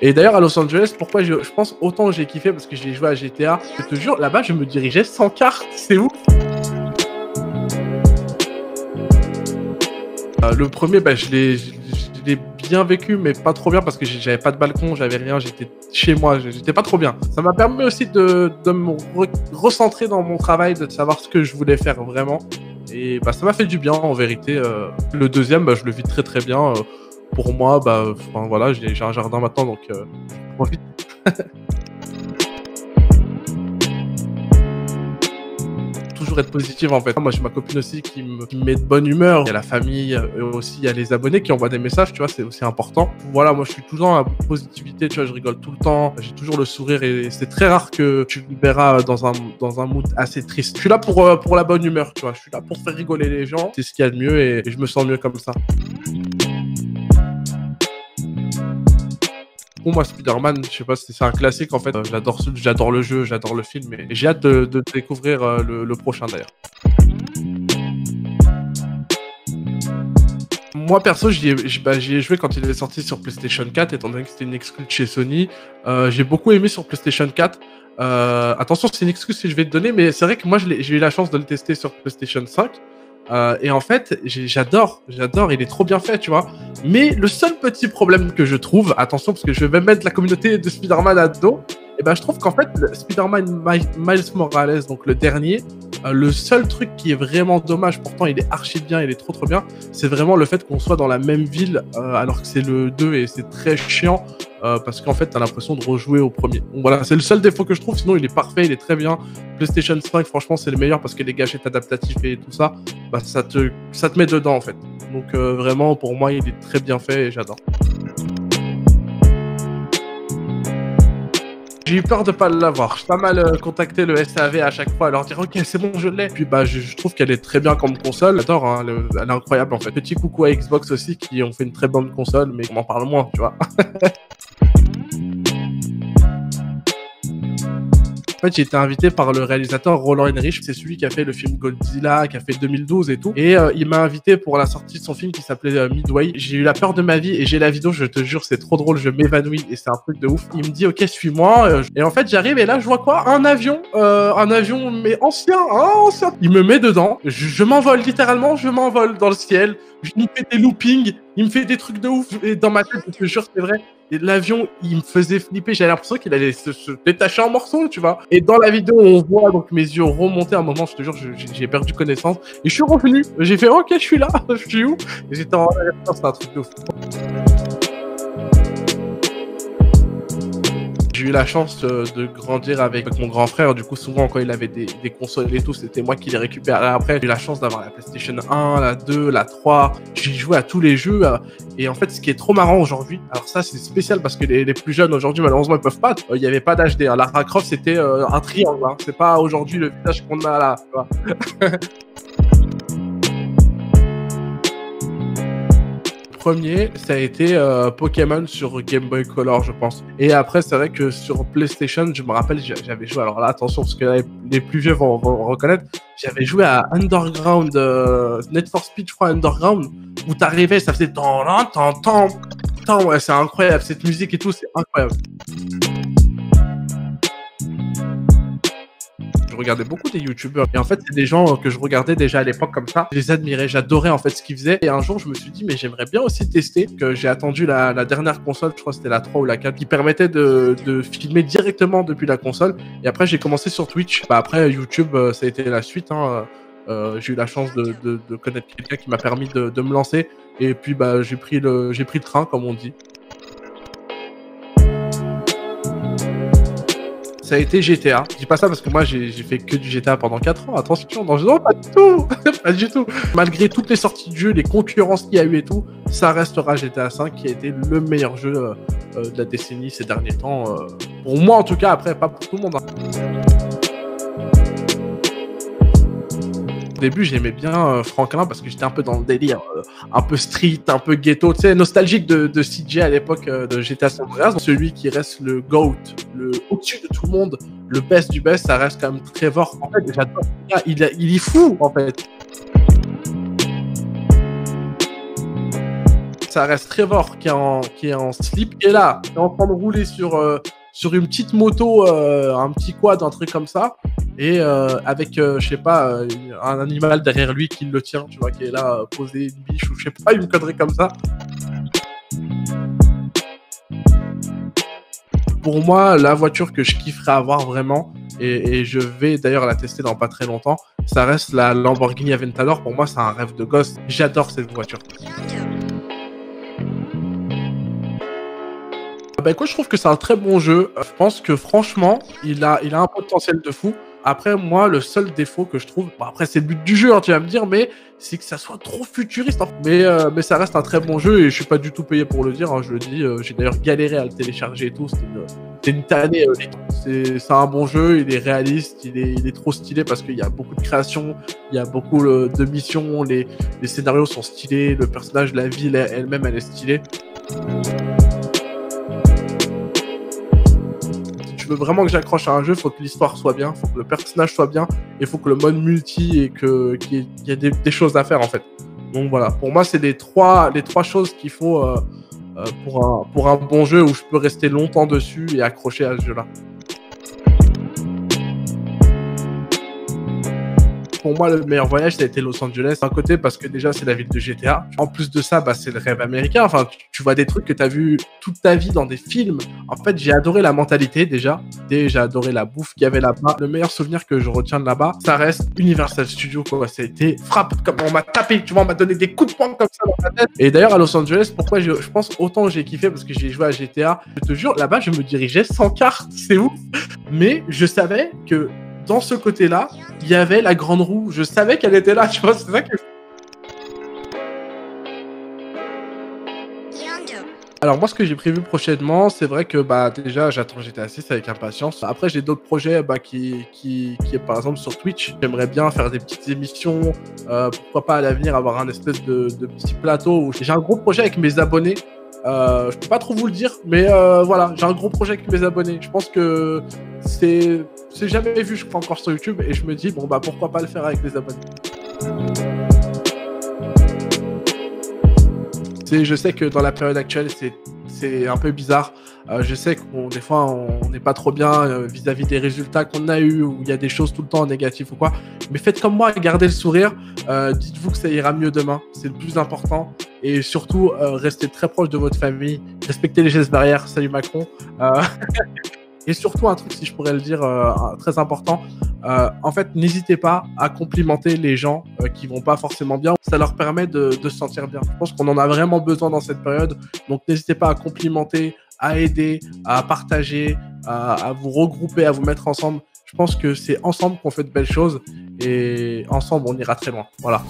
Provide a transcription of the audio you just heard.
Et d'ailleurs, à Los Angeles, pourquoi je pense autant j'ai kiffé parce que j'ai joué à GTA. Je te jure, là-bas, je me dirigeais sans carte. C'est ouf. Le premier, bah, je l'ai bien vécu, mais pas trop bien parce que j'avais pas de balcon, j'avais rien, j'étais chez moi, j'étais pas trop bien. Ça m'a permis aussi de me recentrer dans mon travail, de savoir ce que je voulais faire vraiment. Et bah, ça m'a fait du bien en vérité. Le deuxième, bah, je le vis très très bien. Pour moi, bah, voilà, j'ai un jardin maintenant, donc je profite. Toujours être positive en fait. Moi j'ai ma copine aussi qui me met de bonne humeur. Il y a la famille, aussi il y a les abonnés qui envoient des messages, tu vois, c'est aussi important. Voilà, moi je suis toujours dans la positivité, tu vois, je rigole tout le temps, j'ai toujours le sourire et c'est très rare que tu me verras dans un mood assez triste. Je suis là pour la bonne humeur, tu vois, je suis là pour faire rigoler les gens, c'est ce qu'il y a de mieux et je me sens mieux comme ça. Pour moi, Spider-Man, je sais pas, c'est un classique en fait. J'adore le jeu, j'adore le film et j'ai hâte de découvrir le prochain d'ailleurs. Moi perso, j'y ai joué quand il est sorti sur PlayStation 4, étant donné que c'était une exclue de chez Sony. J'ai beaucoup aimé sur PlayStation 4. Attention, c'est une excuse que je vais te donner, mais c'est vrai que moi j'ai eu la chance de le tester sur PlayStation 5. Et en fait, j'adore, il est trop bien fait, tu vois. Mais le seul petit problème que je trouve, attention, parce que je vais même mettre la communauté de Spider-Man à dos, et ben je trouve qu'en fait, Spider-Man Miles Morales, donc le dernier, le seul truc qui est vraiment dommage, pourtant il est archi bien, il est trop bien, c'est vraiment le fait qu'on soit dans la même ville, alors que c'est le 2 et c'est très chiant. Parce qu'en fait, t'as l'impression de rejouer au premier. Donc voilà, c'est le seul défaut que je trouve. Sinon, il est parfait, il est très bien. PlayStation 5, franchement, c'est le meilleur parce que les gâchettes adaptatifs et tout ça, bah, ça te met dedans en fait. Donc vraiment, pour moi, il est très bien fait et j'adore. J'ai eu peur de pas l'avoir. J'ai pas mal contacté le SAV à chaque fois, à leur dire ok c'est bon je l'ai. Puis bah je trouve qu'elle est très bien comme console. J'adore, hein, elle est incroyable en fait. Petit coucou à Xbox aussi qui ont fait une très bonne console, mais on en parle moins, tu vois. En fait, j'ai été invité par le réalisateur Roland Emmerich, c'est celui qui a fait le film Godzilla, qui a fait 2012 et tout. Et il m'a invité pour la sortie de son film qui s'appelait Midway. J'ai eu la peur de ma vie et j'ai la vidéo, je te jure, c'est trop drôle, je m'évanouis et c'est un truc de ouf. Il me dit, ok, suis-moi. Et en fait, j'arrive et là, je vois quoi? Un avion mais ancien, hein, ancien. Il me met dedans, je m'envole littéralement, je m'envole dans le ciel. Il me fait des loopings, il me fait des trucs de ouf. Et dans ma tête, je te jure, c'est vrai. Et l'avion, il me faisait flipper. J'avais l'impression qu'il allait se détacher en morceaux, tu vois. Et dans la vidéo, on voit donc mes yeux remonter. À un moment, je te jure, j'ai perdu connaissance. Et je suis revenu. J'ai fait, ok, je suis là. Je suis où? Et j'étais en c'est un truc de ouf. J'ai eu la chance de grandir avec mon grand frère. Du coup, souvent, quand il avait des consoles et tout, c'était moi qui les récupérais après. J'ai eu la chance d'avoir la PlayStation 1, la 2, la 3. J'ai joué à tous les jeux. Et en fait, ce qui est trop marrant aujourd'hui, alors ça, c'est spécial parce que les plus jeunes aujourd'hui, malheureusement, ils peuvent pas. Il n'y avait pas d'HD. Hein. Lara Croft, c'était un triangle. Hein. C'est pas aujourd'hui le visage qu'on a là. Tu vois. Premier, ça a été Pokémon sur Game Boy Color, je pense. Et après, c'est vrai que sur PlayStation, je me rappelle, j'avais joué, alors là, attention, parce que les plus vieux vont reconnaître, j'avais joué à Underground, Need for Speed, je crois, Underground, où t'arrivais, ça faisait ouais, c'est incroyable, cette musique et tout, c'est incroyable. Je regardais beaucoup des youtubeurs et en fait c'est des gens que je regardais déjà à l'époque comme ça, je les admirais, j'adorais en fait ce qu'ils faisaient et un jour je me suis dit mais j'aimerais bien aussi tester, que j'ai attendu la dernière console, je crois que c'était la 3 ou la 4 qui permettait de filmer directement depuis la console et après j'ai commencé sur Twitch. Bah après YouTube ça a été la suite, hein. J'ai eu la chance de connaître quelqu'un qui m'a permis de me lancer et puis bah j'ai pris le train comme on dit. Ça a été GTA. Je dis pas ça parce que moi j'ai fait que du GTA pendant 4 ans. Attention, non, pas du tout. Pas du tout. Malgré toutes les sorties de jeu, les concurrences qu'il y a eu et tout, ça restera GTA 5 qui a été le meilleur jeu de la décennie ces derniers temps. Pour moi en tout cas, après pas pour tout le monde. Hein. Au début, j'aimais bien Franklin parce que j'étais un peu dans le délire, un peu street, un peu ghetto, tu sais, nostalgique de CJ à l'époque de GTA San Andreas. Celui qui reste le GOAT, le au-dessus de tout le monde, le best du best, ça reste quand même Trevor. En fait, j'adore. Il est fou, en fait. Ça reste Trevor qui est en slip. Et là, il est en train de rouler sur une petite moto, un petit quad, un truc comme ça. Et avec, je sais pas, un animal derrière lui qui le tient, tu vois, qui est là, posé, une biche ou je sais pas, une connerie comme ça. Pour moi, la voiture que je kifferais avoir vraiment, et je vais d'ailleurs la tester dans pas très longtemps, ça reste la Lamborghini Aventador. Pour moi, c'est un rêve de gosse. J'adore cette voiture. Bah écoute, je trouve que c'est un très bon jeu. Je pense que franchement, il a un potentiel de fou. Après, moi, le seul défaut que je trouve, bon, après c'est le but du jeu, hein, tu vas me dire, mais c'est que ça soit trop futuriste. Hein. Mais ça reste un très bon jeu et je suis pas du tout payé pour le dire. Hein, je le dis, j'ai d'ailleurs galéré à le télécharger et tout. C'était une tannée. C'est un bon jeu, il est réaliste, il est trop stylé parce qu'il y a beaucoup de création, il y a beaucoup de missions, les scénarios sont stylés, le personnage, la ville elle-même, elle est stylée. Si tu veux vraiment que j'accroche à un jeu, il faut que l'histoire soit bien, il faut que le personnage soit bien, et il faut que le mode multi et qu'il y ait des choses à faire en fait. Donc voilà, pour moi c'est les trois choses qu'il faut pour un bon jeu où je peux rester longtemps dessus et accrocher à ce jeu-là. Pour moi, le meilleur voyage, ça a été Los Angeles. D'un côté, parce que déjà, c'est la ville de GTA. En plus de ça, bah, c'est le rêve américain. Enfin, tu vois des trucs que tu as vu toute ta vie dans des films. En fait, j'ai adoré la mentalité déjà. J'ai adoré la bouffe qu'il y avait là-bas. Le meilleur souvenir que je retiens de là-bas, ça reste Universal Studios, quoi. Ça a été frappe, comme on m'a tapé, tu vois, on m'a donné des coups de poing comme ça dans la tête. Et d'ailleurs, à Los Angeles, pourquoi je pense autant j'ai kiffé, parce que j'ai joué à GTA. Je te jure, là-bas, je me dirigeais sans carte. C'est ouf. Mais je savais que dans ce côté-là, il y avait la grande roue. Je savais qu'elle était là, tu vois, c'est ça que... Alors moi, ce que j'ai prévu prochainement, c'est vrai que bah déjà, j'attends GTA 6 avec impatience. Après, j'ai d'autres projets qui par exemple sur Twitch. J'aimerais bien faire des petites émissions, pourquoi pas à l'avenir avoir un espèce de petit plateau où j'ai un gros projet avec mes abonnés. Je peux pas trop vous le dire, mais voilà, j'ai un gros projet avec mes abonnés. Je pense que c'est jamais vu, je crois, encore sur YouTube, et je me dis bon bah pourquoi pas le faire avec les abonnés. Je sais que dans la période actuelle, c'est un peu bizarre. Je sais que des fois, on n'est pas trop bien vis-à-vis des résultats qu'on a eus, où il y a des choses tout le temps négatives ou quoi. Mais faites comme moi, gardez le sourire. Dites-vous que ça ira mieux demain. C'est le plus important. Et surtout, restez très proche de votre famille. Respectez les gestes barrières. Salut Macron. Et surtout, un truc, si je pourrais le dire, très important, en fait, n'hésitez pas à complimenter les gens qui vont pas forcément bien. Ça leur permet de se sentir bien. Je pense qu'on en a vraiment besoin dans cette période. Donc, n'hésitez pas à complimenter, à aider, à partager, à vous regrouper, à vous mettre ensemble. Je pense que c'est ensemble qu'on fait de belles choses et ensemble, on ira très loin. Voilà.